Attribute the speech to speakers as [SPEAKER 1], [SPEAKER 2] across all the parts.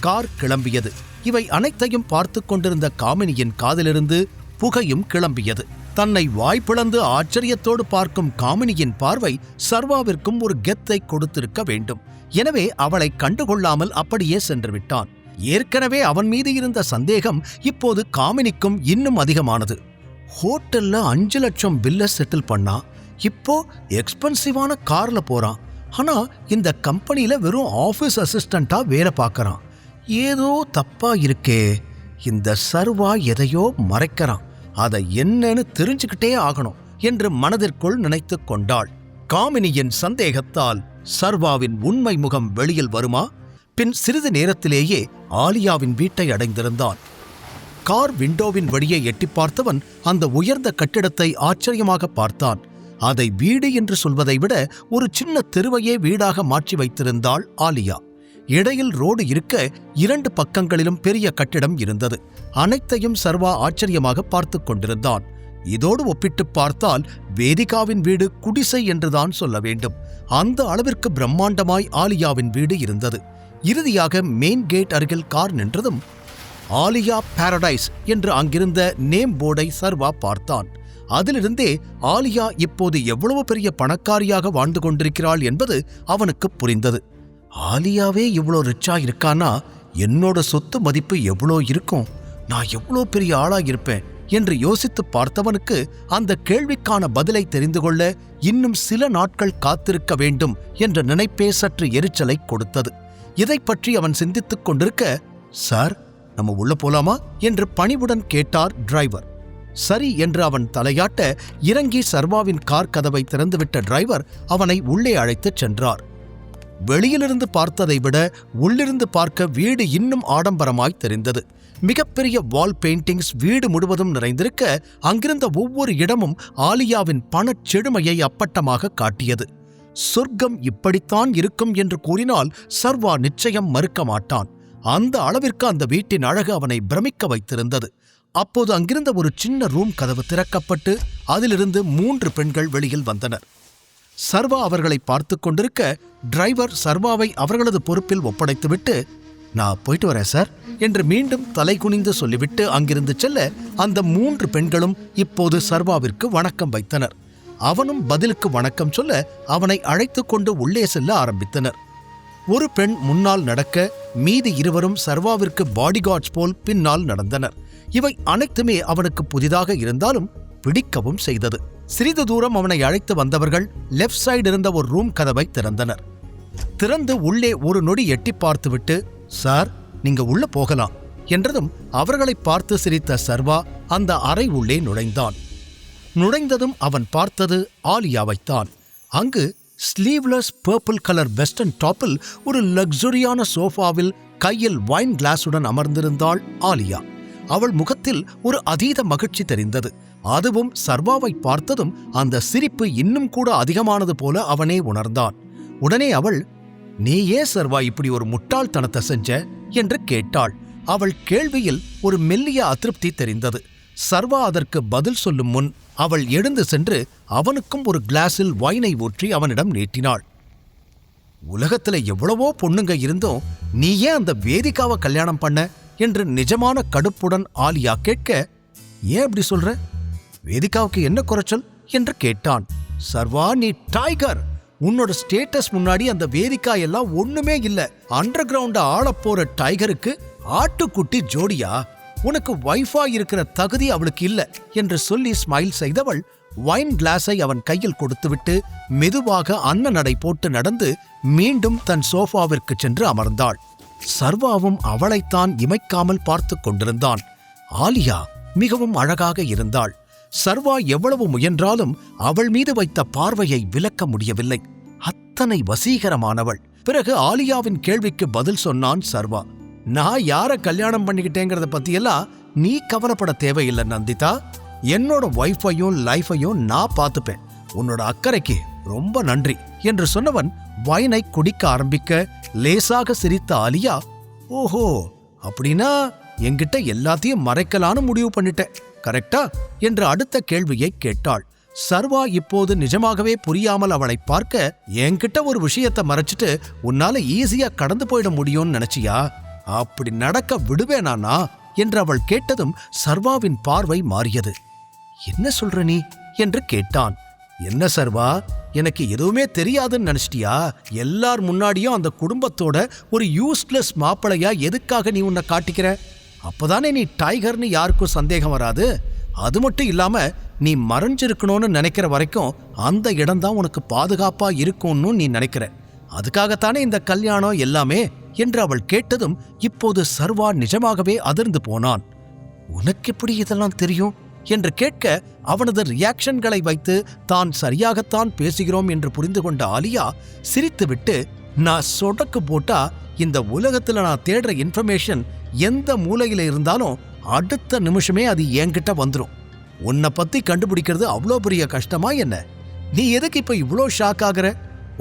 [SPEAKER 1] Car கிளம்பியது. இவை அனைத்தையும் பார்த்து கொண்டிருந்த காமினியின் காதிலிருந்து புகையும் கிளம்பியது. தன்னை வாய்ப்பிழந்து ஆச்சரியத்தோடு பார்க்கும் காமினியின் பார்வை சர்வாவிற்கும் ஒரு கெத்தை கொடுத்திருக்க வேண்டும். எனவே அவளை கண்டுகொள்ளாமல் அப்படியே சென்று விட்டான். ஏற்கனவே அவன் மீது இருந்த சந்தேகம் இப்போது காமினிக்கும் இன்னும் அதிகமானது. ஹோட்டல்ல 5 லட்சம் பில்ல செட்டில் பண்ணா, இப்போ எக்ஸ்பென்சிவான கார்ல போறான். ஆனா இந்த கம்பெனில வெறும் ஆபீஸ் அசிஸ்டண்டா வேலை பார்க்கறான். ஏதோ தப்பா இருக்கே. இந்த சர்வா எதையோ மறைக்கிறான். அதை என்னன்னு தெரிஞ்சுக்கிட்டே ஆகணும் என்று மனதிற்குள் நினைத்து கொண்டாள். காமினியின் சந்தேகத்தால் சர்வாவின் உண்மை முகம் வெளியில் வருமா? பின் சிறிது நேரத்திலேயே ஆலியாவின் வீட்டை அடைந்திருந்தான். கார் விண்டோவின் வழியே எட்டி பார்த்தவன் அந்த உயர்ந்த கட்டிடத்தை ஆச்சரியமாக பார்த்தான். அதை வீடு என்று சொல்வதை விட ஒரு சின்ன தெருவையே வீடாக மாற்றி வைத்திருந்தாள் ஆலியா. இடையில் ரோடு இருக்க 2 பக்கங்களிலும் பெரிய கட்டிடம் இருந்தது. அனைத்தையும் சர்வா ஆச்சரியமாக பார்த்து கொண்டிருந்தான். இதோடு ஒப்பிட்டு பார்த்தால் வேதிகாவின் வீடு குடிசை என்றுதான் சொல்ல வேண்டும். அந்த அளவிற்கு பிரம்மாண்டமாய் ஆலியாவின் வீடு இருந்தது. இறுதியாக மெயின் கேட் அருகில் கார் நின்றதும் ஆலியா பாரடைஸ் என்று அங்கிருந்த நேம் போர்டை சர்வா பார்த்தான். அதிலிருந்தே ஆலியா இப்போது எவ்வளவு பெரிய பணக்காரியாக வாழ்ந்து கொண்டிருக்கிறாள் என்பது அவனுக்கு புரிந்தது. ஆலியாவே இவ்வளோ ரிச்சா இருக்கானா, என்னோட சொத்து மதிப்பு எவ்வளோ இருக்கும், நான் எவ்வளோ பெரிய ஆளா இருப்பேன் என்று யோசித்து பார்த்தவனுக்கு அந்த கேள்விக்கான பதிலை தெரிந்து கொள்ள இன்னும் சில நாட்கள் காத்திருக்க வேண்டும் என்ற நினைப்பே சற்று எரிச்சலை கொடுத்தது. இதை பற்றி அவன் சிந்தித்துக் கொண்டிருக்க, சார், நம்ம உள்ள போலாமா என்று பணிவுடன் கேட்டார் டிரைவர். சரி என்று அவன் தலையாட்ட இறங்கி சர்வாவின் கார் கதவை திறந்துவிட்ட டிரைவர் அவனை உள்ளே அழைத்துச் சென்றார். வெளியிலிருந்து பார்த்ததை விட உள்ளிருந்து பார்க்க வீடு இன்னும் ஆடம்பரமாய் தெரிந்தது. மிகப்பெரிய வால் பெயிண்டிங்ஸ் வீடு முழுவதும் நிறைந்திருக்க அங்கிருந்த ஒவ்வொரு இடமும் ஆலியாவின் பணச்செழுமையை அப்பட்டமாக காட்டியது. சொர்க்கம் இப்படித்தான் இருக்கும் என்று கூறினால் சர்வா நிச்சயம் மறுக்க மாட்டான். அந்த அளவிற்கு அந்த வீட்டின் அழகு அவனை பிரமிக்க வைத்திருந்தது. அப்போது அங்கிருந்த ஒரு சின்ன ரூம் கதவு திறக்கப்பட்டு அதிலிருந்து 3 பெண்கள் வெளியில் வந்தனர். சர்வா அவர்களை பார்த்து கொண்டிருக்க டிரைவர் சர்வாவை அவர்களது பொறுப்பில் ஒப்படைத்துவிட்டு, நான் போயிட்டு வரேன் சார் என்று மீண்டும் தலை குனிந்து சொல்லிவிட்டு அங்கிருந்து செல்ல அந்த 3 பெண்களும் இப்போது சர்வாவிற்கு வணக்கம் வைத்தனர். அவனும் பதிலுக்கு வணக்கம் சொல்ல அவனை அழைத்து கொண்டு உள்ளே செல்ல ஆரம்பித்தனர். ஒரு பெண் முன்னால் நடக்க மீதி இருவரும் சர்வாவிற்கு பாடிகார்ட்ஸ் போல் பின்னால் நடந்தனர். இவை அனைத்துமே அவனுக்கு புதிதாக இருந்தாலும் பிடிக்கவும் செய்தது. சிறிது தூரம் அவனை அழைத்து வந்தவர்கள் லெஃப்ட் சைடு இருந்த ஒரு ரூம் கதவை திறந்தனர். திறந்து உள்ளே ஒரு நொடி எட்டி பார்த்துவிட்டு, சார், நீங்க உள்ள போகலாம் என்றதும் அவர்களை பார்த்து சிரித்த சர்வா அந்த அறை உள்ளே நுழைந்தான். நுழைந்ததும் அவன் பார்த்தது ஆலியாவைத்தான். அங்கு ஸ்லீவ்லெஸ் பர்பிள் கலர் வெஸ்டர்ன் டாப்பில் ஒரு லக்ஸுரியான சோஃபாவில் கையில் வைன் கிளாஸுடன் அமர்ந்திருந்தாள் ஆலியா. அவள் முகத்தில் ஒரு அதீத மகிழ்ச்சி தெரிந்தது. அதுவும் சர்வாவை பார்த்ததும் அந்த சிரிப்பு இன்னும் கூட அதிகமானது போல அவனே உணர்ந்தான். உடனே அவள், நீ ஏன் சர்வா இப்படி ஒரு முட்டாள்தனத்தை செஞ்ச என்று கேட்டாள். அவள் கேள்வியில் ஒரு மெல்லிய அதிருப்தி தெரிந்தது. சர்வா அதற்கு பதில் சொல்லும் முன் அவள் எழுந்து சென்று அவனுக்கும் ஒரு கிளாஸில் வைனை ஊற்றி அவனிடம் நீட்டினாள். உலகத்துல எவ்வளவோ பொண்ணுங்க இருந்தும் நீ ஏன் அந்த வேதிகாவை கல்யாணம் பண்ண என்று நிஜமான கடுப்புடன் ஆலியா கேட்க, ஏன் அப்படி சொல்ற, வேதிகாவுக்கு என்ன குறைச்சல் என்று கேட்டான். சர்வா, நீ டைகர். உன்னோட ஸ்டேட்டஸ் முன்னாடி அந்த வேதிகா எல்லாம் ஒண்ணுமே இல்ல. அண்டர் கிரவுண்ட ஆளப் போற டைகருக்கு ஆட்டுக்குட்டி ஜோடியா? உனக்கு வைஃபா இருக்கிற தகுதி அவளுக்கு இல்ல என்று சொல்லி ஸ்மைல் செய்தவள் வைன் கிளாஸை அவன் கையில் கொடுத்துவிட்டு மெதுவாக அன்ன நடை போட்டு நடந்து மீண்டும் தன் சோஃபாவிற்கு சென்று அமர்ந்தாள். சர்வாவும் அவளைத்தான் இமைக்காமல் பார்த்து கொண்டிருந்தான். ஆலியா மிகவும் அழகாக இருந்தாள். சர்வா எவ்வளவு முயன்றாலும் அவள் மீது வைத்த பார்வையை விலக்க முடியவில்லை. அத்தனை வசீகரமானவள். பிறகு ஆலியாவின் கேள்விக்கு பதில் சொன்னான் சர்வா. நான் யார கல்யாணம் பண்ணிக்கிட்டேங்கிறத பத்தியெல்லாம் நீ கவலைப்பட தேவையில்லை நந்திதா. என்னோட வைஃபையும் லைஃபையும் நான் பார்த்துப்பேன். உன்னோட அக்கறைக்கு ரொம்ப நன்றி என்று சொன்னவன் வைனை குடிக்க ஆரம்பிக்க லேசாக சிரித்த ஆலியா, ஓஹோ, அப்படின்னா என்கிட்ட எல்லாத்தையும் மறைக்கலான்னு முடிவு பண்ணிட்டேன், கரெக்டா என்று அடுத்த கேள்வியை கேட்டாள். சர்வா இப்போது நிஜமாகவே புரியாமல் அவளை பார்க்க, என்கிட்ட ஒரு விஷயத்தை மறைச்சிட்டு உன்னால ஈஸியா கடந்து போயிட முடியும்னு நினைச்சியா? அப்படி நடக்க விடுவேனானா என்று அவள் கேட்டதும் சர்வாவின் பார்வை மாறியது. என்ன சொல்ற நீ என்று கேட்டான். என்ன சர்வா, எனக்கு எதுவுமே தெரியாதுன்னு நினைச்சிட்டியா? எல்லார் முன்னாடியும் அந்த குடும்பத்தோட ஒரு யூஸ்லெஸ் மாப்பிளையா எதுக்காக நீ உன்னை காட்டிக்கிற? அப்பதானே நீ டைகர்னு யாருக்கும் சந்தேகம் வராது. அது மட்டும் இல்லாம நீ மறைஞ்சிருக்கணும்னு நினைக்கிற வரைக்கும் அந்த இடம்தான் உனக்கு பாதுகாப்பா இருக்கும்னு நீ நினைக்கிற. அதுக்காகத்தானே இந்த கல்யாணம் எல்லாமே என்று அவள் கேட்டதும் இப்போது சர்வா நிஜமாகவே அதிர்ந்து போனான். உனக்கு எப்படி இதெல்லாம் தெரியும் என்று கேட்க அவனது ரியாக்ஷன்களை வைத்து தான் சரியாகத்தான் பேசுகிறோம் என்று புரிந்து கொண்ட ஆலியா சிரித்துவிட்டு, நான் சொடக்கு போட்டா இந்த உலகத்துல நான் தேடுற இன்ஃபர்மேஷன் எந்த மூலையில இருந்தாலும் அடுத்த நிமிஷமே அது என்கிட்ட வந்துடும். உன்னை பத்தி கண்டுபிடிக்கிறது அவ்வளோ பெரிய கஷ்டமா என்ன? நீ எதுக்கு இப்ப இவ்வளோ ஷாக் ஆகுற?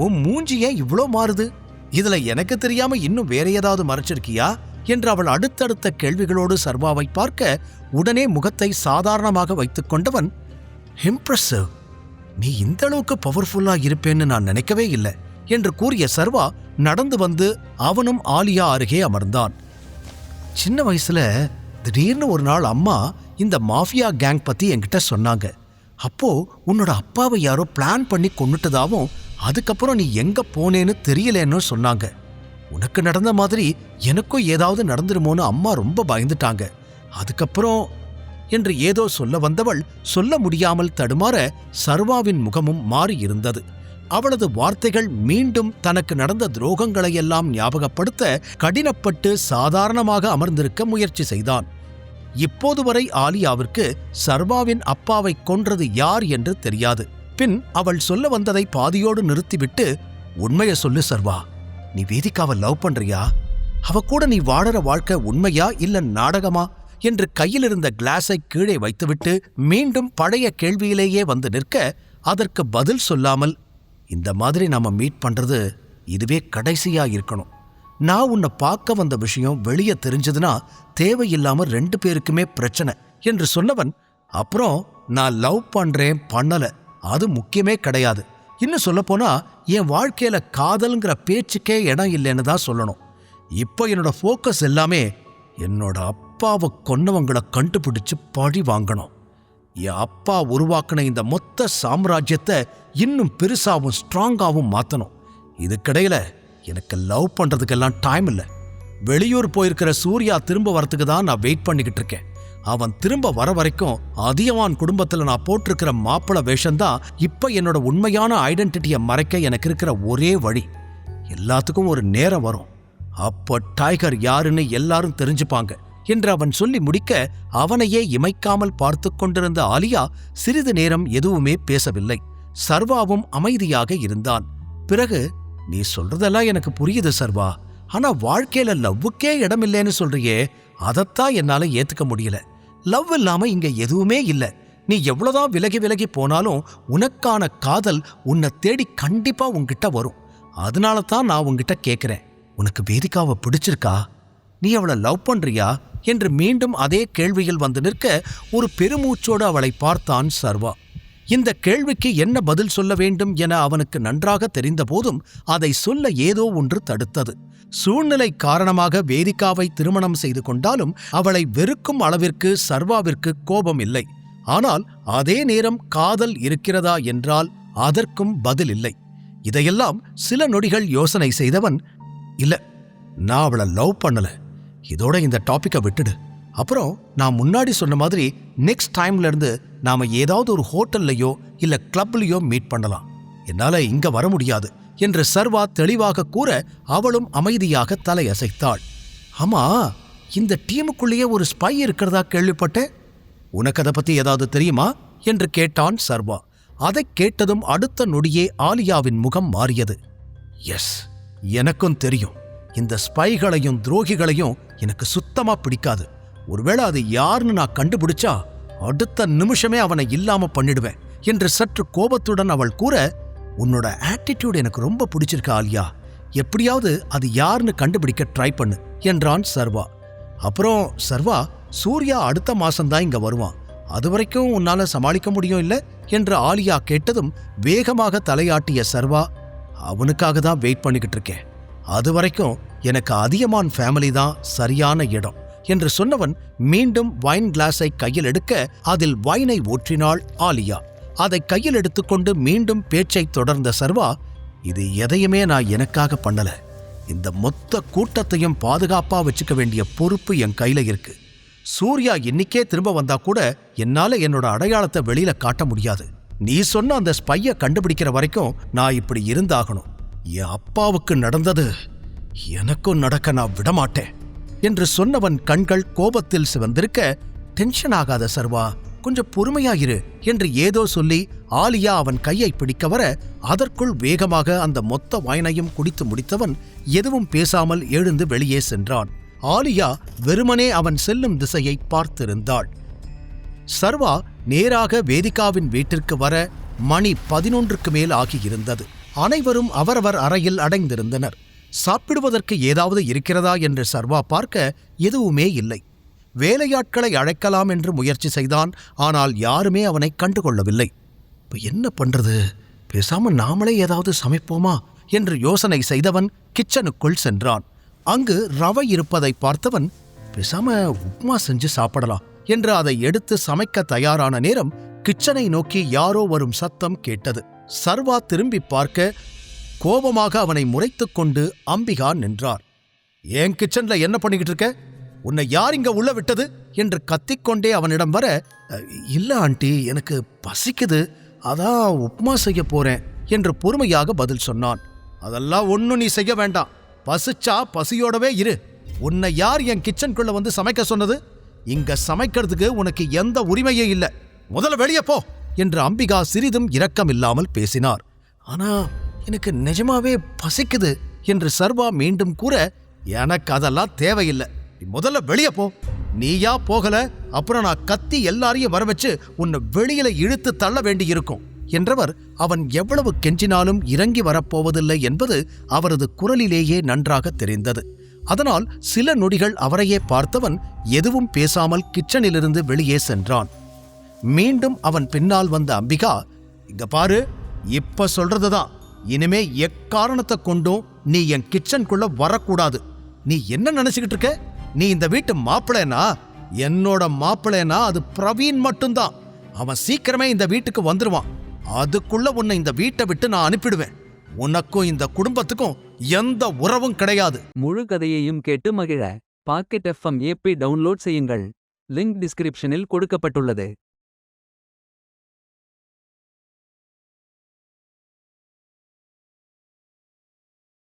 [SPEAKER 1] உன் மூஞ்சி ஏன் இவ்வளோ மாறுது? இதுல எனக்கு தெரியாம இன்னும் வேற ஏதாவது மறைச்சிருக்கியா என்று அவள் அடுத்தடுத்த கேள்விகளோடு சர்வாவை பார்க்க உடனே முகத்தை சாதாரணமாக வைத்துக் கொண்டவன், இம்ப்ரெசிவ், நீ இந்த அளவுக்கு பவர்ஃபுல்லா இருப்பேன்னு நான் நினைக்கவே இல்லை என்று கூறிய சர்வா நடந்து வந்து அவனும் ஆலியா அருகே அமர்ந்தான். சின்ன வயசுல திடீர்னு ஒரு நாள் அம்மா இந்த மாஃபியா கேங் பத்தி என்கிட்ட சொன்னாங்க. அப்போ உன்னோட அப்பாவை யாரோ பிளான் பண்ணி கொன்னுட்டதாவும் அதுக்கப்புறம் நீ எங்க போனேன்னு தெரியலேன்னு சொன்னாங்க. உனக்கு நடந்த மாதிரி எனக்கும் ஏதாவது நடந்துருமோன்னு அம்மா ரொம்ப பயந்துட்டாங்க. அதுக்கப்புறம் என்று ஏதோ சொல்ல வந்தவள் சொல்ல முடியாமல் தடுமாற சர்வாவின் முகமும் மாறி இருந்தது. அவளது வார்த்தைகள் மீண்டும் தனக்கு நடந்த துரோகங்களையெல்லாம் ஞாபகப்படுத்த கடினப்பட்டு சாதாரணமாக அமர்ந்திருக்க முயற்சி செய்தான். இப்போது வரை ஆலியாவிற்கு சர்வாவின் அப்பாவை கொன்றது யார் என்று தெரியாது. பின் அவள் சொல்ல வந்ததை பாதியோடு நிறுத்திவிட்டு, உண்மைய சொல்லு சர்வா, நீ வேதிகாவை லவ் பண்றியா? அவ கூட நீ வாழற வாழ்க்கை உண்மையா இல்ல நாடகமா என்று கையிலிருந்த கிளாஸை கீழே வைத்துவிட்டு மீண்டும் பழைய கேள்வியிலேயே வந்து நிற்க, அதற்கு பதில் சொல்லாமல், இந்த மாதிரி நாம மீட் பண்றது இதுவே கடைசியா இருக்கணும். நான் உன்னை பார்க்க வந்த விஷயம் வெளியே தெரிஞ்சதுன்னா தேவையில்லாம 2 பேருக்குமே பிரச்சனை என்று சொன்னவன், அப்புறம் நான் லவ் பண்றேன் பண்ணல, அது முக்கியமே கிடையாது. இன்னும் சொல்லப்போனா என் வாழ்க்கையில காதல்ங்கிற பேச்சுக்கே இடம் இல்லைன்னு தான் சொல்லணும். இப்போ என்னோட ஃபோக்கஸ் எல்லாமே என்னோட அப்பாவை கொன்னவங்களை கண்டுபிடிச்சு பழி வாங்கணும். என் அப்பா உருவாக்கின இந்த மொத்த சாம்ராஜ்யத்தை இன்னும் பெருசாவும் ஸ்ட்ராங்காவும் மாத்தணும். இதுக்கிடையில எனக்கு லவ் பண்றதுக்கெல்லாம் டைம் இல்லை. வெளியூர் போயிருக்கிற சூர்யா திரும்ப வரத்துக்கு தான் நான் வெயிட் பண்ணிக்கிட்டு இருக்கேன். அவன் திரும்ப வர வரைக்கும் அதியமான் குடும்பத்துல நான் போட்டிருக்கிற மாப்பிள வேஷம்தான் இப்ப என்னோட உண்மையான ஐடென்டிட்டியை மறைக்க எனக்கு இருக்கிற ஒரே வழி. எல்லாத்துக்கும் ஒரு நேரம் வரும், அப்போ டைகர் யாருன்னு எல்லாரும் தெரிஞ்சுப்பாங்க என்று அவன் சொல்லி முடிக்க அவனையே இமைக்காமல் பார்த்து கொண்டிருந்த ஆலியா சிறிது நேரம் எதுவுமே பேசவில்லை. சர்வாவும் அமைதியாக இருந்தான். பிறகு, நீ சொல்றதெல்லாம் எனக்கு புரியுது சர்வா, ஆனா வாழ்க்கையில லவ்வுக்கே இடமில்லைன்னு சொல்றியே, அதத்தான் என்னால ஏத்துக்க முடியல. லவ் இல்லாம இங்க எதுவுமே இல்ல. நீ எவ்வளவுதான் விலகி விலகி போனாலும் உனக்கான காதல் உன்னை தேடி கண்டிப்பா உன்கிட்ட வரும். அதனால தான் நான் உன்கிட்ட கேட்கிறேன், உனக்கு வேதிகாவை பிடிச்சிருக்கா? நீ அவளை லவ் பண்றியா என்று மீண்டும் அதே கேள்வியில் வந்து நிற்க ஒரு பெருமூச்சோடு அவளை பார்த்தான் சர்வா. இந்த கேள்விக்கு என்ன பதில் சொல்ல வேண்டும் என அவனுக்கு நன்றாக தெரிந்த போதும் அதை சொல்ல ஏதோ ஒன்று தடுத்தது. சூழ்நிலை காரணமாக வேதிகாவை திருமணம் செய்து கொண்டாலும் அவளை வெறுக்கும் அளவிற்கு சர்வாவிற்கு கோபம் இல்லை. ஆனால் அதே நேரம் காதல் இருக்கிறதா என்றால் அதற்கும் பதில் இல்லை. இதையெல்லாம் சில நொடிகள் யோசனை செய்தவன், இல்ல, நான் அவளை லவ் பண்ணல, இதோட இந்த டாபிக்கை விட்டுடு. அப்புறம் நான் முன்னாடி சொன்ன மாதிரி நெக்ஸ்ட் டைம்ல இருந்து நாம ஏதாவது ஒரு ஹோட்டல்லையோ இல்ல கிளப்லயோ மீட் பண்ணலாம். என்னால இங்க வர முடியாது என்று சர்வா தெளிவாக கூற அவளும் அமைதியாக தலையசைத்தாள். ஆமா, இந்த டீமுக்குள்ளேயே ஒரு ஸ்பை இருக்கிறதா கேள்விப்பட்டேன். உனக்கு அதை பத்தி ஏதாவது தெரியுமா என்று கேட்டான் சர்வா. அதை கேட்டதும் அடுத்த நொடியே ஆலியாவின் முகம் மாறியது. எஸ், எனக்கும் தெரியும். இந்த ஸ்பைகளையும் துரோகிகளையும் எனக்கு சுத்தமா பிடிக்காது. ஒருவேளை அது யாருன்னு நான் கண்டுபிடிச்சா அடுத்த நிமிஷமே அவனை இல்லாம பண்ணிடுவேன் என்று சற்று கோபத்துடன் அவள் கூற, உன்னோட ஆட்டிடியூட் எனக்கு ரொம்ப பிடிச்சிருக்க ஆலியா, எப்படியாவது அது யாருன்னு கண்டுபிடிக்க ட்ரை பண்ணு என்றான் சர்வா. அப்புறம் சர்வா, சூர்யா அடுத்த மாசம்தான் இங்க வருவான், அது வரைக்கும் உன்னால சமாளிக்க முடியும் இல்ல என்று ஆலியா கேட்டதும் வேகமாக தலையாட்டிய சர்வா, அவனுக்காக தான் வெயிட் பண்ணிக்கிட்டு இருக்கேன். அது வரைக்கும் எனக்கு அதியமான் ஃபேமிலி தான் சரியான இடம் என்று சொன்னவன் மீண்டும் வைன் கிளாஸை கையில் எடுக்க அதில் வைனை ஊற்றினாள் ஆலியா. அதை கையில் எடுத்துக்கொண்டு மீண்டும் பேச்சை தொடர்ந்த சர்வா, இது எதையுமே நான் எனக்காக பண்ணல. இந்த மொத்த கூட்டத்தையும் பாதுகாப்பா வச்சுக்க வேண்டிய பொறுப்பு என் கையில இருக்கு. சூர்யா இன்னிக்கே திரும்ப வந்தா கூட என்னால என்னோட அடையாளத்தை வெளியில காட்ட முடியாது. நீ சொன்ன அந்த ஸ்பைய கண்டுபிடிக்கிற வரைக்கும் நான் இப்படி இருந்தாகணும். என் அப்பாவுக்கு நடந்தது எனக்கும் நடக்க நான் விடமாட்டேன் என்று சொன்னவன் கண்கள் கோபத்தில் சிவந்திருக்க, டென்ஷன் ஆகாத சர்வா, கொஞ்சம் பொறுமையாயிரு என்று ஏதோ சொல்லி ஆலியா அவன் கையை பிடிக்க வர அதற்குள் வேகமாக அந்த மொத்த வைனையும் குடித்து முடித்தவன் எதுவும் பேசாமல் எழுந்து வெளியே சென்றான். ஆலியா வெறுமனே அவன் செல்லும் திசையை பார்த்திருந்தாள். சர்வா நேராக வேதிகாவின் வீட்டிற்கு வர மணி 11க்கு மேல் ஆகியிருந்தது. அனைவரும் அவரவர் அறையில் அடைந்திருந்தனர். சாப்பிடுவதற்கு ஏதாவது இருக்கிறதா என்று சர்வா பார்க்க எதுவுமே இல்லை. வேலையாட்களை அழைக்கலாம் என்று முயற்சி செய்தான். ஆனால் யாருமே அவனை கண்டுகொள்ளவில்லை. இப்ப என்ன பண்றது? பேசாம நாமளே ஏதாவது சமைப்போமா என்று யோசனை செய்தவன் கிச்சனுக்குள் சென்றான். அங்கு ரவை இருப்பதை பார்த்தவன், பேசாம உப்மா செஞ்சு சாப்பிடலாம் என்று அதை எடுத்து சமைக்க தயாரான நேரம் கிச்சனை நோக்கி யாரோ வரும் சத்தம் கேட்டது. சர்வா திரும்பி பார்க்க கோபமாக அவனை முறைத்துக் கொண்டு அம்பிகா நின்றார். ஏன் கிச்சன்ல என்ன பண்ணிக்கிட்டு இருக்க? உன்னை யார் இங்க உள்ள விட்டது என்று கத்திக்கொண்டே அவனிடம் வர, இல்ல ஆண்டி, எனக்கு பசிக்குது, அதான் உப்மா செய்ய போறேன் என்று பொறுமையாக பதில் சொன்னான். அதெல்லாம் ஒன்னும் நீ செய்ய வேண்டாம். பசிச்சா பசியோடவே இரு. உன்னை யார் என் கிச்சனுக்குள்ள வந்து சமைக்க சொன்னது? இங்க சமைக்கிறதுக்கு உனக்கு எந்த உரிமையே இல்ல. முதல்ல வெளியே போ என்று அம்பிகா சிறிதும் இரக்கமில்லாமல் பேசினார். ஆனா எனக்கு நிஜமாவே பசிக்குது என்று சர்வா மீண்டும் கூற, எனக்கு அதெல்லாம் தேவையில்லை. நீ முதல்ல வெளியே போ. நீயா போகல, அப்புறம் நான் கத்தி எல்லாரையும் வர வச்சு உன்னை வெளியில இழுத்து தள்ள வேண்டியிருக்கும் என்றவர் அவன் எவ்வளவு கெஞ்சினாலும் இறங்கி வரப்போவதில்லை என்பது அவரது குரலிலேயே நன்றாக தெரிந்தது. அதனால் சில நொடிகள் அவரையே பார்த்தவன் எதுவும் பேசாமல் கிச்சனிலிருந்து வெளியே சென்றான். மீண்டும் அவன் பின்னால் வந்த அம்பிகா, இங்க பாரு, இப்ப சொல்றதுதான், இனிமே எக்காரணத்தை கொண்டும் நீ என் கிச்சனுக்குள்ள வரக்கூடாது. நீ என்ன நினைச்சுக்கிட்டு இருக்க? நீ இந்த வீட்டு மாப்பிள்ளைனா? என்னோட மாப்பிள்ளைனா அது பிரவீன் மட்டும்தான். அவன் சீக்கிரமே இந்த வீட்டுக்கு வந்துருவான். அதுக்குள்ள உன்னை இந்த வீட்டை விட்டு நான் அனுப்பிடுவேன். உனக்கும் இந்த குடும்பத்துக்கும் எந்த உறவும் கிடையாது.
[SPEAKER 2] முழு கதையையும் கேட்டு மகிழ பாக்கெட் FM ஆப்பை டவுன்லோட் செய்யுங்கள். லிங்க் டிஸ்கிரிப்ஷனில் கொடுக்கப்பட்டுள்ளது.